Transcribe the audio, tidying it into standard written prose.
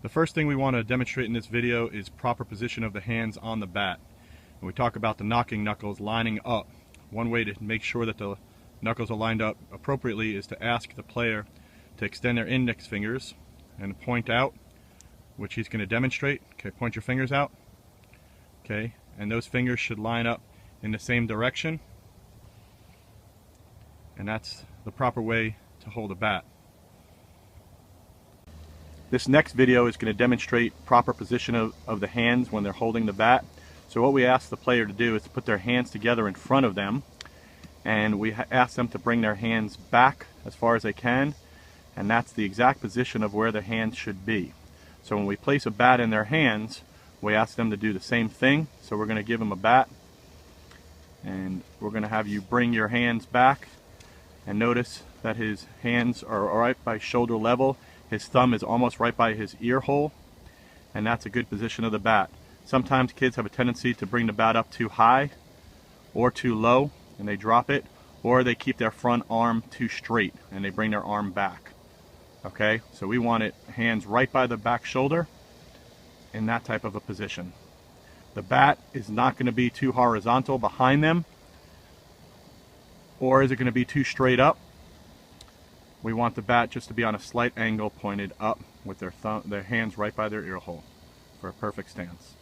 The first thing we want to demonstrate in this video is proper position of the hands on the bat. When we talk about the knocking knuckles lining up, one way to make sure that the knuckles are lined up appropriately is to ask the player to extend their index fingers and point out, which he's going to demonstrate. Okay, point your fingers out. Okay, and those fingers should line up in the same direction. And that's the proper way to hold a bat. This next video is going to demonstrate proper position of the hands when they're holding the bat. So what we ask the player to do is to put their hands together in front of them, and we ask them to bring their hands back as far as they can, and that's the exact position of where their hands should be. So when we place a bat in their hands, we ask them to do the same thing. So we're going to give them a bat, and we're going to have you bring your hands back, and notice that his hands are right by shoulder level. His thumb is almost right by his ear hole, and that's a good position of the bat. Sometimes kids have a tendency to bring the bat up too high or too low and they drop it, or they keep their front arm too straight and they bring their arm back. Okay, so we want it hands right by the back shoulder in that type of a position. The bat is not going to be too horizontal behind them, or is it going to be too straight up? We want the bat just to be on a slight angle pointed up with their hands right by their ear hole for a perfect stance.